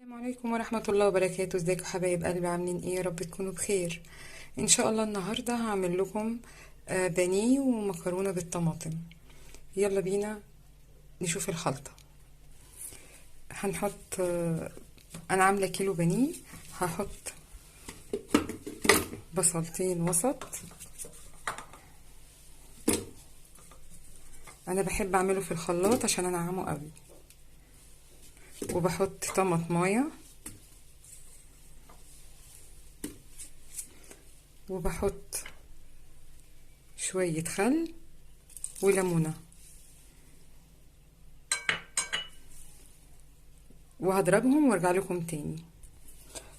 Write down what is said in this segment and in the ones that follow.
السلام عليكم ورحمة الله وبركاته. ازيكم حبايب قلبي؟ عاملين ايه؟ يا رب تكونوا بخير. ان شاء الله النهاردة هعمل لكم بانيه ومكرونة بالطماطم. يلا بينا نشوف الخلطة. هنحط انا عاملة كيلو بانيه. هحط بصلتين وسط. انا بحب اعمله في الخلاط عشان انعمه قوي. وبحط طماطمايه، وبحط شوية خل وليمونة، وهضربهم وارجع لكم تاني.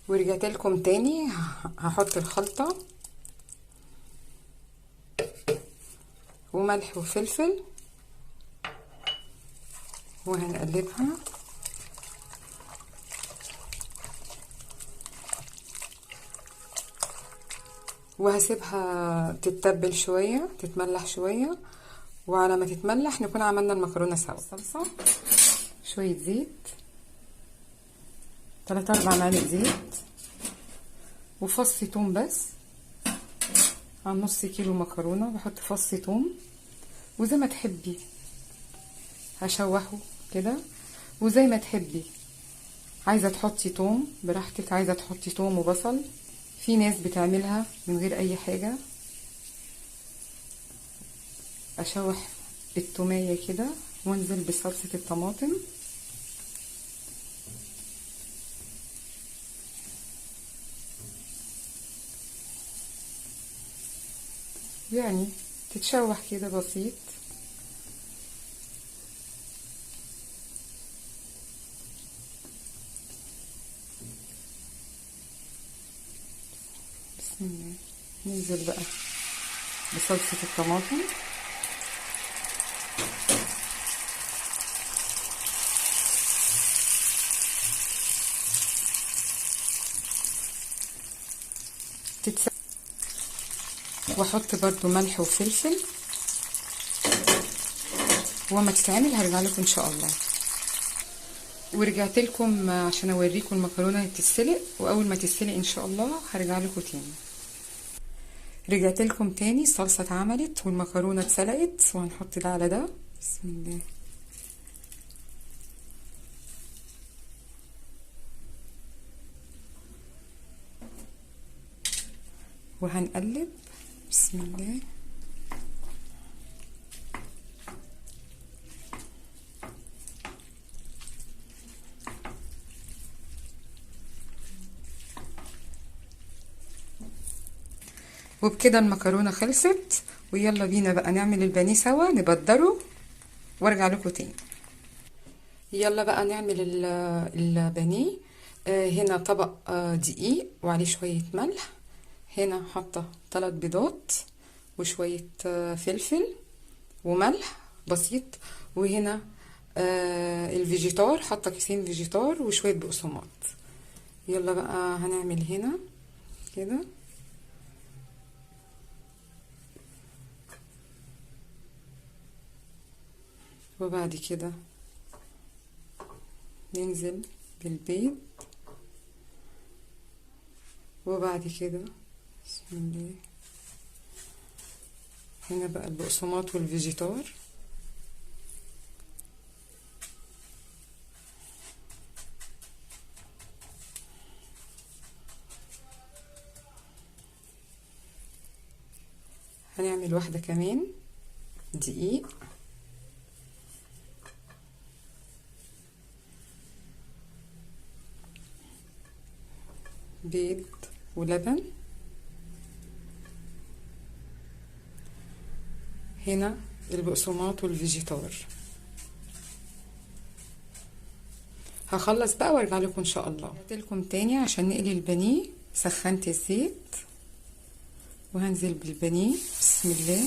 ورجعت لكم تاني. هحط الخلطة وملح وفلفل، وهنقلبها. وهسيبها تتبل شوية، تتملح شوية، وعلى ما تتملح نكون عملنا المكرونة سوا. صلصة، شوية زيت، 3-4 معالق زيت، وفص توم بس. على نص كيلو مكرونة بحط فص توم، وزي ما تحبي هشوحه كده، وزي ما تحبي. عايزة تحطي توم براحتك، عايزة تحطي توم وبصل. في ناس بتعملها من غير اي حاجة. اشوح التومية كده وانزل بصلصة الطماطم، يعني تتشوح كده بسيط. بسم الله. ننزل بقى بصلصة الطماطم، واحط برضو ملح وفلفل. وما تتعمل هرجع لكم ان شاء الله. ورجعت لكم عشان اوريكم المكرونه تتسلق، واول ما تتسلق ان شاء الله هرجع لكم تاني. رجعت لكم تاني. الصلصه اتعملت والمكرونه اتسلقت، وهنحط ده على ده. بسم الله. وهنقلب. بسم الله. وبكده المكرونه خلصت. ويلا بينا بقى نعمل البانيه سوا، نبدره وارجع لكم تاني. يلا بقى نعمل البانيه. هنا طبق دقيق وعليه شويه ملح. هنا حاطه 3 بيضات وشويه فلفل وملح بسيط. وهنا الفيجيتار، حاطه كيسين فيجيتار وشويه بقسماط. يلا بقى هنعمل هنا كده. وبعد كده ننزل بالبيض. وبعد كده بسم الله. هنا بقى البقسماط والفيجيتار. هنعمل واحدة كمان دقيق، بيض ولبن. هنا البقسماط والفيجيتار. هخلص بقى وارجع لكم ان شاء الله. رجعت لكم تاني عشان نقلي البانيه. سخنت الزيت وهنزل بالبانيه. بسم الله.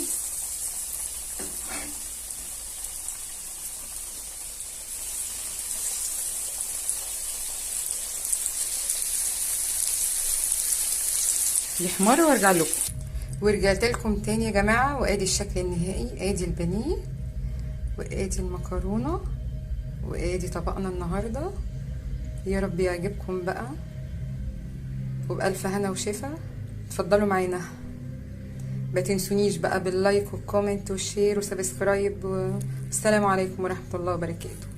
يحمر وارجع لكم. ورجعت لكم تاني يا جماعه، وادي الشكل النهائي. ادي البانيه، وادي المكرونه، وادي طبقنا النهارده. يا رب يعجبكم بقى، وبألف هنا وشفا. اتفضلوا معانا، ما تنسونيش بقى باللايك والكومنت والشير وسبسكرايب، والسلام عليكم ورحمة الله وبركاته.